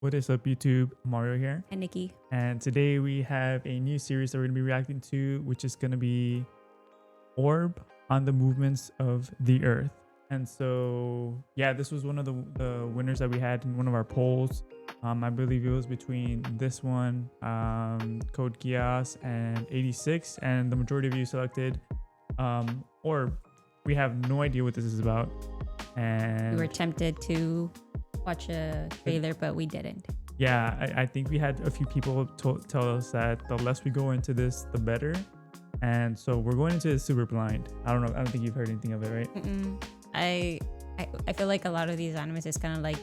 What is up, YouTube? Mario here. And Nikki. And today we have a new series that we're going to be reacting to, which is going to be Orb on the Movements of the Earth. And so, yeah, this was one of the winners that we had in one of our polls. I believe it was between this one, Code Geass, and 86. And the majority of you selected Orb. We have no idea what this is about. And we were tempted to watch a trailer, but we didn't. Yeah, I think we had a few people tell us that the less we go into this, the better. And so we're going into it super blind. I don't know. I don't think you've heard anything of it, right? I feel like a lot of these animes is kind of like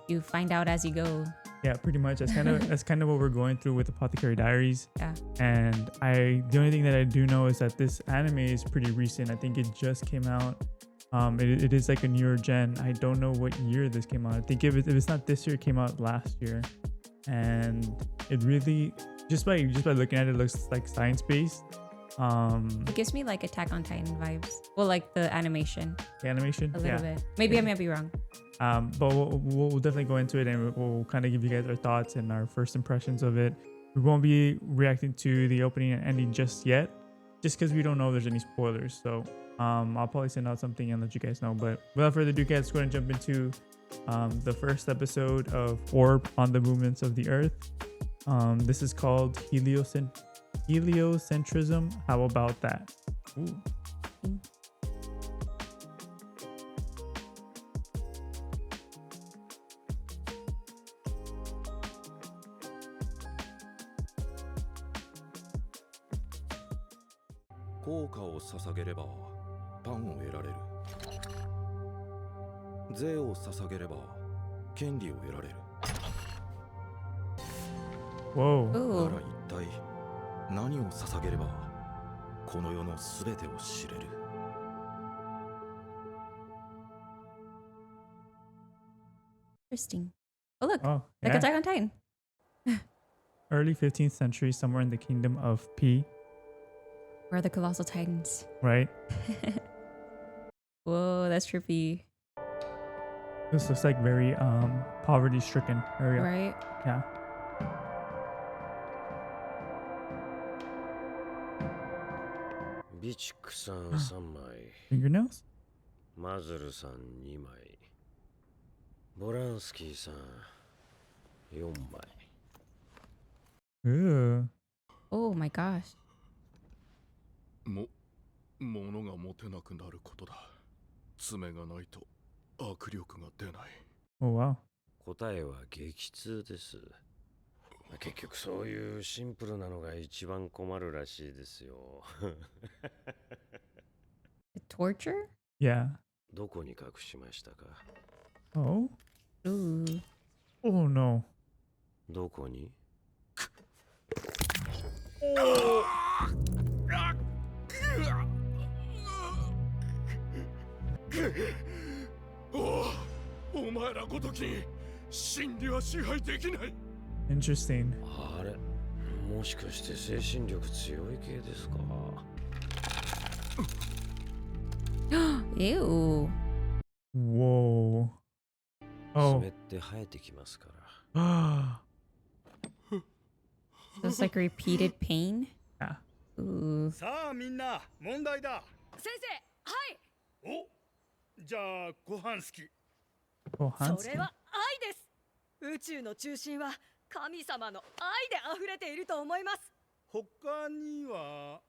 you find out as you go. Yeah, pretty much. That's kind of what we're going through with Apothecary Diaries. Yeah. And the only thing that I do know is that this anime is pretty recent. I think it just came out. It is like a newer gen. I don't know what year this came out. I think if it's not this year, it came out last year. And it really, just by looking at it, looks like science-based. It gives me like Attack on Titan vibes. Well, like the animation. The animation? A little bit. Maybe I might be wrong. But we'll definitely go into it, and we'll kind of give you guys our thoughts and our first impressions of it. We won't be reacting to the opening and ending just yet, just because we don't know if there's any spoilers. So I'll probably send out something and let you guys know. But without further ado, guys, let's go ahead and jump into the first episode of Orb on the Movements of the Earth. This is called Heliocentrism. How about that? Ooh. Whoa. Ooh. Interesting. Oh, look. Oh, like yeah. Attack on Titan. Early 15th century, somewhere in the kingdom of P. Where are the colossal titans? Right? Whoa, that's trippy. This looks like very poverty-stricken area. Right? Yeah. Fingernails? マズルさん2枚ボランスキーさん4枚 Ooh. Oh my gosh. 物が持てなくなることだ。爪がないと握力が出ない。 Oh, wow. 答えは激痛です。結局そういうシンプルなのが一番困るらしいですよ。Torture? Yeah. どこに隠しましたか Oh? Ooh. Oh, no. どこにお前らごときに真理は支配できない。 Interesting. あれもしかして精神力強い系ですか Ew. Whoa. Oh. 爪って生えてきますから So it's like repeated pain? Yeah. Ooh. さあみんな問題だ。先生、はい。お、じゃあご飯好き。 Oh, そ Hansky. れは愛です。宇宙の中心は神様の愛で溢れていると思います。他には、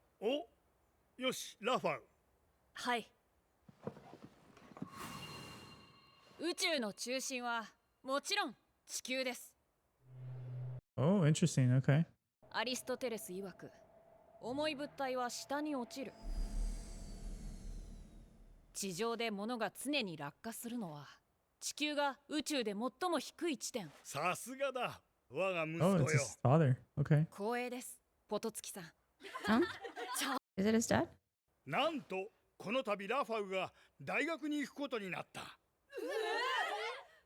よし、ラファル。はい。宇宙の中心はもちろん地球です。 Oh, interesting. Okay. アリストテレス曰く、重い物体は下に落ちる。地上で物が常に落下するのは、地球が宇宙で最も低い地点。さすがだ。我が息 Oh, 子 it's よ。 his father. Okay. 光栄です、ポトツキさん。 Huh? Is it his dad? なんとこの度ラファルが大学に行くことになった。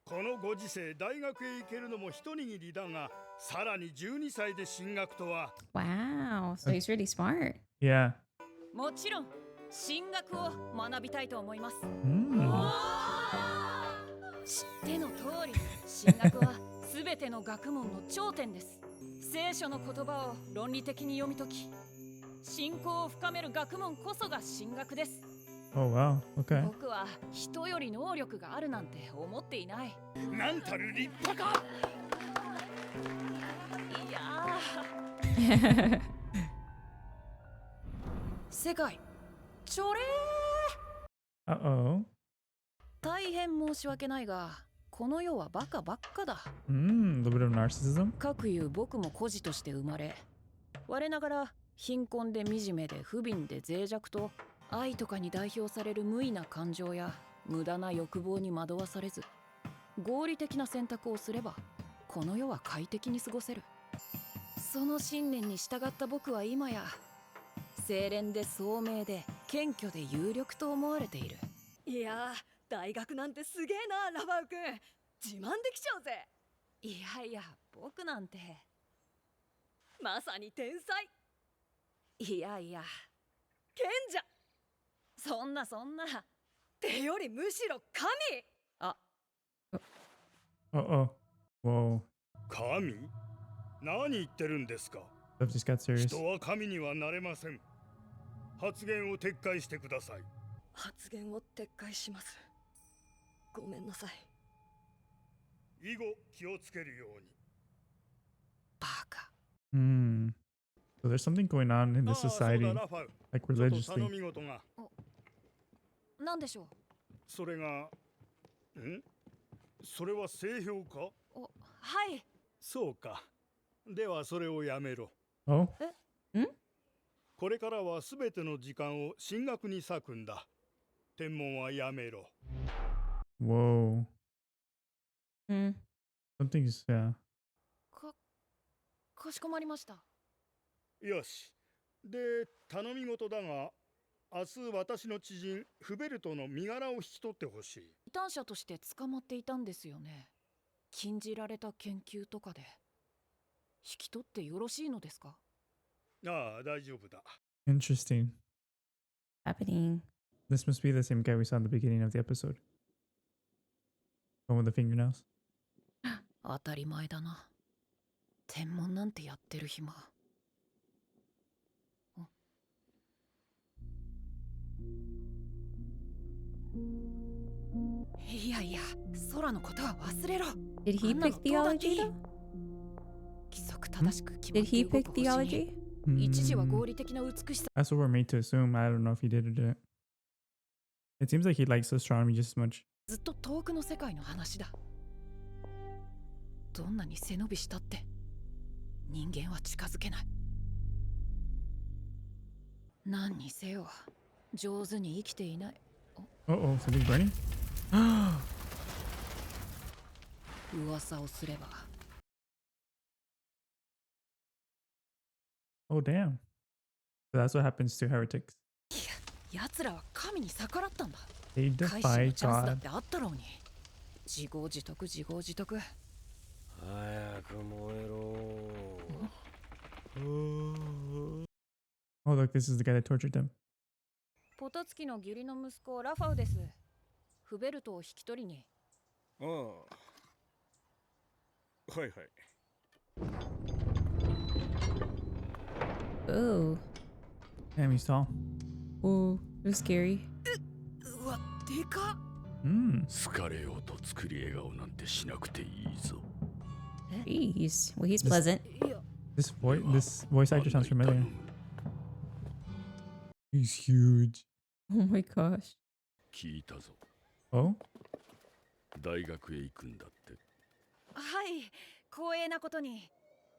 このご時世大学へ行けるのも一握りだが、さらに12歳で進学とは。 Wow. So he's really smart. Yeah. もちろん進学を学びたいと思います。Mm. 知っての通り、進学は全ての学問の頂点です。聖書の言葉を論理的に読み解き、信仰を深める学問こそが進学です。 Oh wow. Okay. 僕は人より能力があるなんて思っていない。なんたる立派か。いやー世界ちょれー Uh-oh. 大変申し訳ないが、この世はバカばっかだ。A little bit of narcissism. かくいう僕も孤児として生まれ、我ながら貧困で惨めで不憫で脆弱と、愛とかに代表される無意な感情や無駄な欲望に惑わされず、合理的な選択をすればこの世は快適に過ごせる。その信念に従った僕は今や清廉で聡明で謙虚で有力と思われている。いやー、大学なんてすげえな、ラバウ君。自慢できちゃうぜ。いやいや、僕なんてまさに天才。いやいや、賢者。そんなそんな。ってよりむしろ神。あ、Uh-oh. Whoa. 神？何言ってるんですか。 Stuff just got serious. 人は神にはなれません。発言を撤回してください。発言を撤回します。ごめんなさい。以後気をつけるように。バカ。 Hmm. So there's something going on in ああ、 this そう society, だラファル。 like ちょっと頼 religiously. み事が。なんでしょう。それが、それは製氷か。お、はい。そうか。ではそれをやめろ。 Oh. これからはすべての時間を進学に割くんだ。天文はやめろ。 Whoa. うん。 Something's yeah. かしこまりました。よし。で、頼み事だが、明日私の知人フベルトの身柄を引き取ってほしい。異端者として捕まっていたんですよね。禁じられた研究とかで。引き取ってよろしいのですか。ああ、大丈夫だ。 Interesting. Happening. This must be the same guy we saw in the beginning of the episode. One with the fingernails. 当たり前だな。天文なんてやってる暇。いやいや、空のことは忘れろ。 Did he あんなの pick どうだって theology いい。 though? 規則正しく決ま Did って he 動 pick く星に theology? 一時は合 Hmm. 理的な美しさ。 That's what we're made to assume. I don't know if he did or didn't. It seems like he likes astronomy just as much. ずっと遠くの世界の話だ。どんなに背伸びしたって人間は近づけない。何にせよ上手に生きていない。 Uh-oh, something's burning? 噂をすれば Oh, damn. So that's what happens to heretics. 奴らは神に逆らったんだ。 They 改心 defy のチャンスだっ God. てあったろうに。自業自得自業自得。早く燃えろ。 Oh, look, this is the guy that tortured them. ポタツキの義理の息子ラファウです。フベルトを引き取りに。ああ。はいはい。 Oh. Damn, he's tall. Oh, it was scary. うわ、でかっ。 Hmm. 好かれようと作り笑顔なんてしなくていいぞ。 Jeez. Well, he's pleasant. いや、 This voice actor sounds familiar. He's huge. Oh my gosh. 聞いたぞ。 Oh? 大学へ行くんだって。はい、光栄なことに。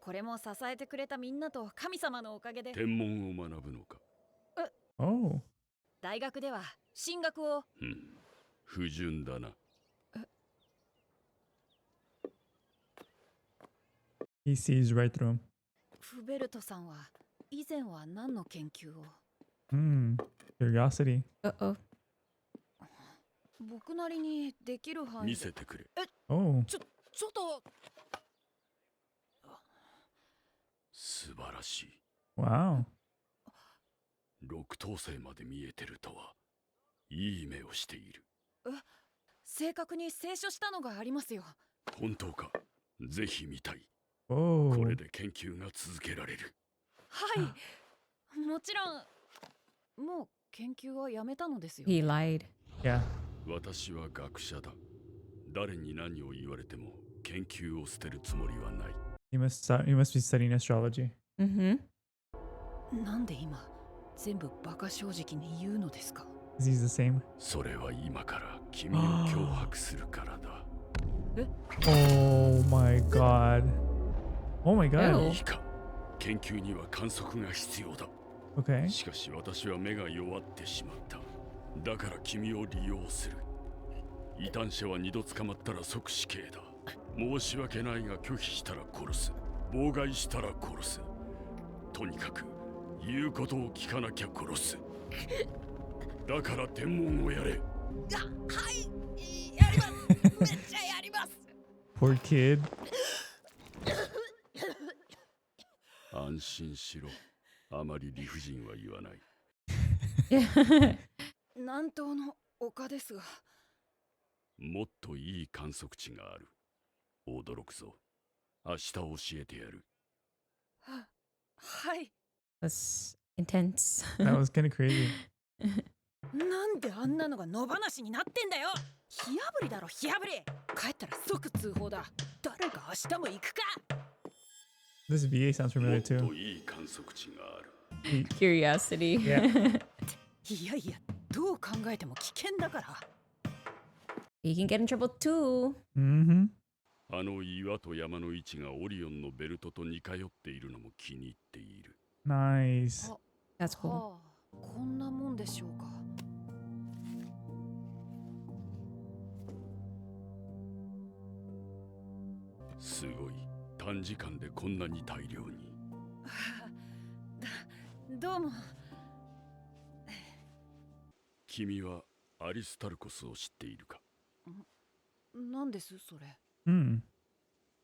これも支えてくれたみんなと神様のおかげで。天文を学ぶのか。 Oh. 大学では進学を。不純だな。 He sees right through him. フベルトさんは以前は何の研究を。 Hmm. Curiosity. Uh-oh. 僕なりにできる範囲で。見せてくれ。 Oh. ちょっと。素晴らしい。 Wow. 六等星まで見えてるとは。いい目をしている。正確に清書したのがありますよ。本当か。ぜひ見たい。 Oh. これで研究が続けられる。はい。もちろん、もう研究はやめたのですよ。 He lied. Yeah. 私は学者だ。誰に何を言われても研究を捨てるつもりはない。He must be studying astrology. Mm-hmm. なんで今、全部バカ正直に言うのですか？ Is he the same? それは今から君を脅迫するからだ。 Oh my god. Oh my god. いいか。研究には観測が必要だ。 Okay. しかし私は目が弱ってしまった。だから君を利用する。異端者は二度捕まったら即死刑だ。申し訳ないが拒否したら殺す。妨害したら殺す。とにかく言うことを聞かなきゃ殺す。だから天文をやれ。はい、やります。めっちゃやります。 Poor kid. 安心しろ。あまり理不尽は言わない。南東の丘ですが。もっといい観測地がある。驚くぞ。明日教えてやる。はい。 That's intense. That was kind of crazy. なんであんなのが野放しになってんだよ。火あぶりだろ、火あぶり。帰ったら即通報だ。誰が明日も行くか。 This VA sounds も familiar っと too. いい観測地がある。 Curiosity. Yeah. いやいや、どう考えても危険だから。 He can get in trouble too. Mm-hmm. あの岩と山の位置がオリオンのベルトと似通っているのも気に入っている。 Nice. That's cool. はあ、こんなもんでしょうか。すごい。短時間でこんなに大量に。どうも。君はアリスタルコスを知っているか？なんですそれ。 Hmm.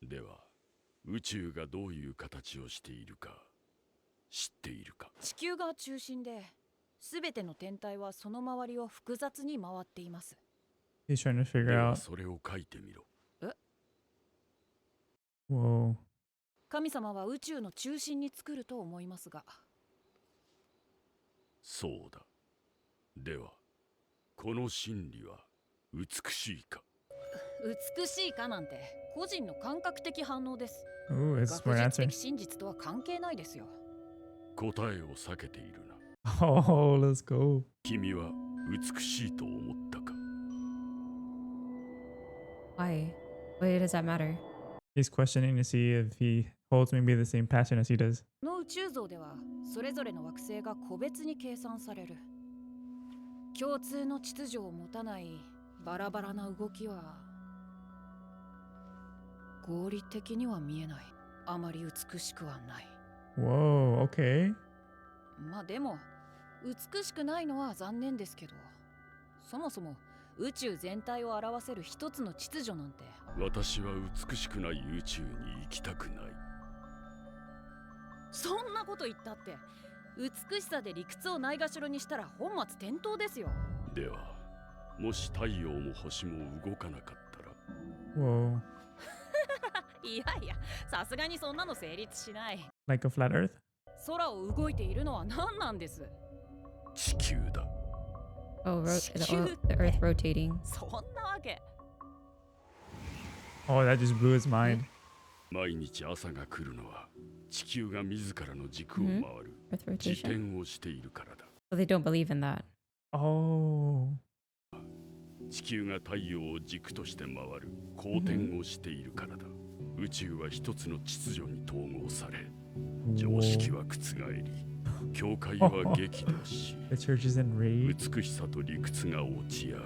では、宇宙がどういう形をしているか知っているか？地球が中心で、すべての天体はその周りを複雑に回っています。 He's trying to figure では out. それを書いてみろ。 Whoa. 神様は宇宙の中心に作ると思いますが。そうだ。では、この真理は美しいか？美しいかなんて個人の感覚的反応です。 Ooh, it's a 学 smart 術的 answer. 真実とは関係ないですよ。答えを避けているな。 Oh, let's go. 君は美しいと思ったか？ Why? Why does that matter? He's questioning to see if he holds maybe the same passion as he does. の宇宙像ではそれぞれの惑星が個別に計算される。共通の秩序を持たないバラバラな動きは合理的には見えない。あまり美しくはない。 Whoa, okay. まあでも美しくないのは残念ですけど、そもそも宇宙全体を表せる一つの秩序なんて。私は美しくない宇宙に行きたくない。そんなこと言ったって、美しさで理屈をないがしろにしたら本末転倒ですよ。では、もし太陽も星も動かなかったら？ Whoa. いやいや、さすがにそんなの成立しない。 Like a flat earth? 空を動いているのは何なんです？地球だ。 Oh, the Cute. Earth rotating. そんなわけ。 Oh, that just blew his mind. 毎日朝が来るのは地球が自らの軸を回る Earth 自 rotation. 転をしているからだ。 So they don't believe in that. Oh. 地球が太陽を軸として回る公転をしているからだ。宇宙は一つの秩序に統合され、常識は覆り、教会は激怒し、 The church is in rage. 美しさと理屈が落ち合う。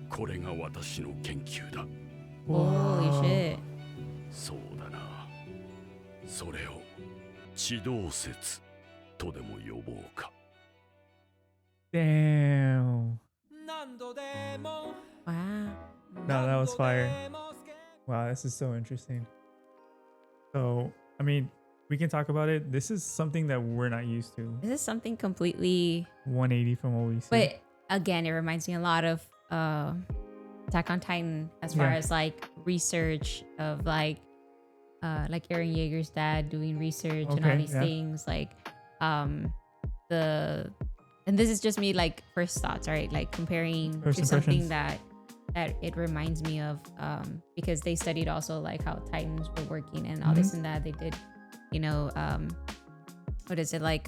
これが私の研究だ。 Holy shit. そうだな。それを地動説とでも呼ぼうか。 Damn. Wow. No, that was fire. Wow, this is so interesting. So, I mean, we can talk about it. This is something that we're not used to. This is something completely. 180 from what we see. But again, it reminds me a lot of Attack on Titan as far Yeah. as like research of like Aaron Yeager's dad doing research and all Okay, these yeah. things, like the and this is just me like first thoughts, right? Like comparing First to something impressions. that it reminds me of, because they studied also like how Titans were working and all this and that. They did, you know, what is it, like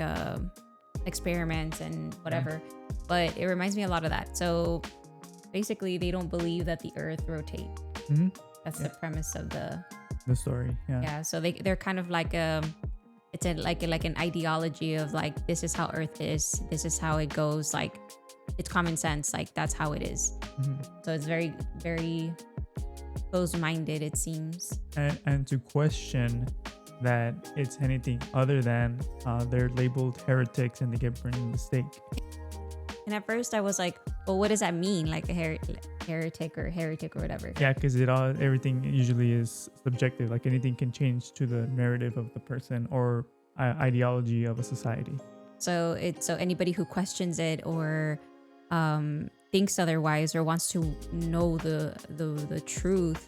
experiments and whatever. But it reminds me a lot of that. So basically they don't believe that the earth rotates. Mm-hmm. That's the premise of the story. Yeah. so they're kind of like it's like an ideology of like, this is how earth is, this is how it goes, like it's common sense, like that's how it is. So it's very, very close-minded, it seems. And to question that it's anything other than they're labeled heretics and they get burned in the stake. And at first I was like, well, what does that mean, like a heretic or whatever? Yeah, because everything usually is subjective. Like anything can change to the narrative of the person or ideology of a society. So anybody who questions it or thinks otherwise or wants to know the truth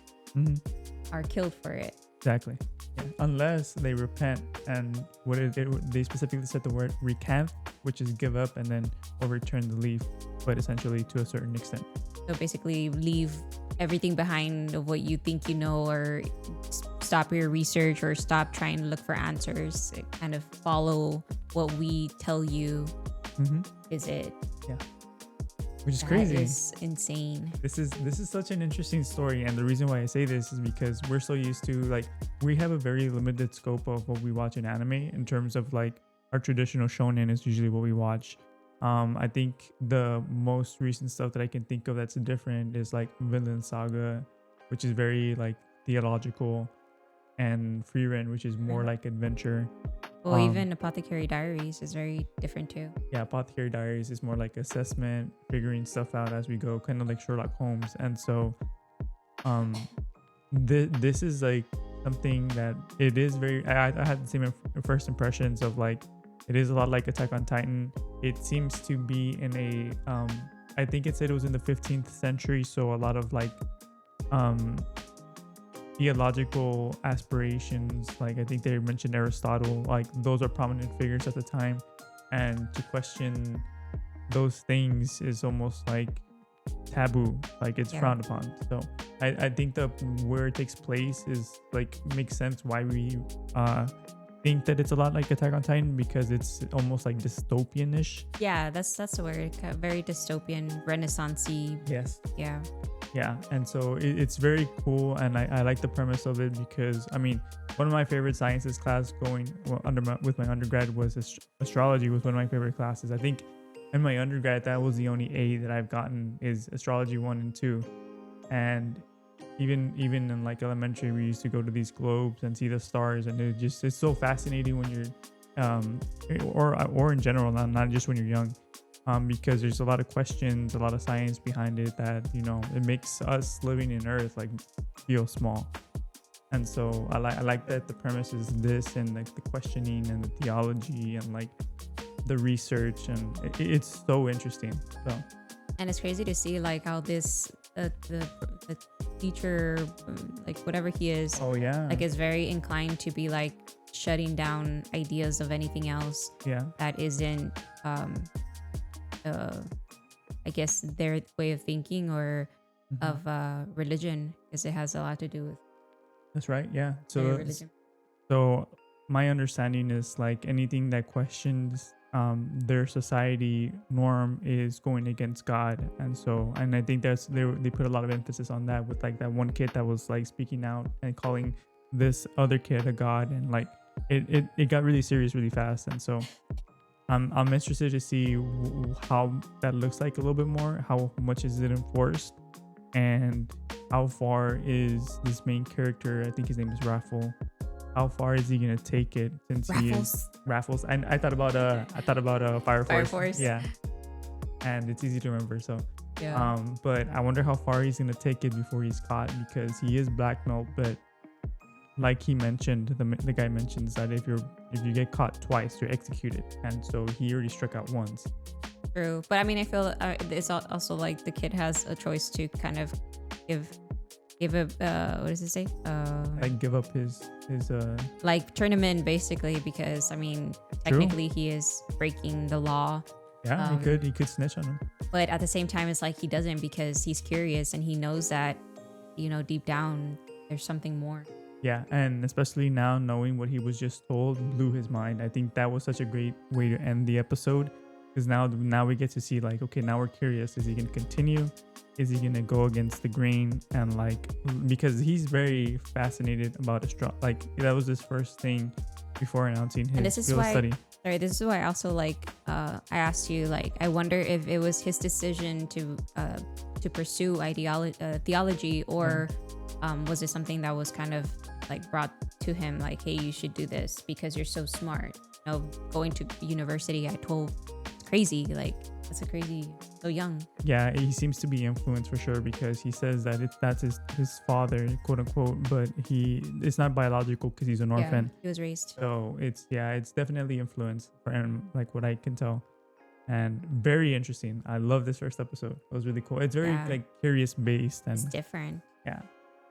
are killed for it. Exactly. Yeah. Unless they repent, and they specifically said the word recant, which is give up and then overturn the leaf, but essentially to a certain extent. So basically leave everything behind of what you think you know, or stop your research or stop trying to look for answers. Kind of follow what we tell you is it. Yeah. Which is That crazy. is insane. This is such an interesting story, and the reason why I say this is because we're so used to, like, we have a very limited scope of what we watch in anime in terms of like our traditional shonen is usually what we watch. I think the most recent stuff that I can think of that's different is like Vinland Saga, which is very like theological, and Frieren, which is more like adventure. Well, even Apothecary Diaries is very different too. Yeah, Apothecary Diaries is more like assessment, figuring stuff out as we go, kind of like Sherlock Holmes. And so this is like something that it is very, I had the same first impressions of like, it is a lot like Attack on Titan. It seems to be in a I think it said it was in the 15th century, so a lot of like theological aspirations, like I think they mentioned Aristotle, like those are prominent figures at the time, and to question those things is almost like taboo, like it's frowned upon. So I think that where it takes place is like makes sense why we think that it's a lot like Attack on Titan, because it's almost like dystopian-ish. Yeah, that's the word. Very dystopian, Renaissance-y. Yes. Yeah. And so it's very cool, and I like the premise of it, because I mean, one of my favorite sciences class with my undergrad was astrology. Was one of my favorite classes. I think in my undergrad that was the only A that I've gotten, is astrology 1 and 2. And even in like elementary, we used to go to these globes and see the stars, and it's so fascinating when you're or in general, not just when you're young. Because there's a lot of questions, a lot of science behind it that, you know, it makes us living in Earth like feel small. And so I like that the premise is this, and like the questioning and the theology and like the research, and it's so interesting. So, and it's crazy to see like how this the teacher, like whatever he is, like is very inclined to be like shutting down ideas of anything else that isn't I guess their way of thinking or of religion, because it has a lot to do with that's right. Yeah. their religion. So my understanding is like anything that questions their society norm is going against God. And I think they put a lot of emphasis on that, with like that one kid that was like speaking out and calling this other kid a god, and like it got really serious really fast. And so I'm interested to see how that looks like a little bit more. How much is it enforced, and how far is this main character, I think his name is Rafal, how far is he gonna take it, since he is Raffles? And I thought about Fire Force. Yeah, and it's easy to remember. So but I wonder how far he's gonna take it before he's caught, because he is black belt, but like he mentioned, the guy mentions that if you get caught twice, you're executed, and so he already struck out once. True, but I mean, I feel it's also like the kid has a choice to kind of give up what does it say? Like give up his Like turn him in basically, because I mean technically he is breaking the law. Yeah, he could snitch on him. But at the same time, it's like he doesn't, because he's curious and he knows that, you know, deep down there's something more. Yeah, and especially now knowing what he was just told blew his mind. I think that was such a great way to end the episode, because now we get to see like, okay, now we're curious. Is he gonna continue? Is he gonna go against the grain? And like, because he's very fascinated about astrology. Like that was his first thing before announcing his field study. Sorry, this is why I also like I asked you, like, I wonder if it was his decision to pursue theology, or was it something that was kind of like brought to him, like, hey, you should do this because you're so smart. You know, going to university at 12, it's crazy. Like, that's a crazy, so young. Yeah, he seems to be influenced for sure, because he says that that's his father, quote unquote, but it's not biological because he's an orphan. Yeah, he was raised. So it's definitely influenced for him, like what I can tell. And very interesting. I love this first episode. It was really cool. It's very like curious based, and it's different. Yeah,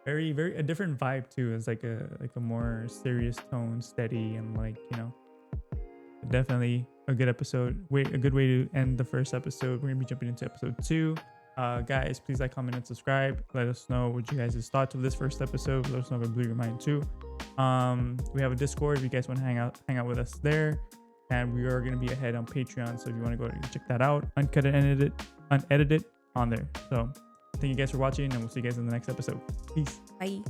very a different vibe too. It's like a more serious tone, steady, and like, you know, definitely a good episode. A good way to end the first episode. We're gonna be jumping into episode 2. Guys, please like, comment, and subscribe. Let us know what you guys' thoughts of this first episode. Let us know if it blew your mind too. We have a Discord if you guys want to hang out with us there, and we are going to be ahead on Patreon, so if you want to go check that out, unedited on there. So thank you guys for watching, and we'll see you guys in the next episode. Peace. Bye.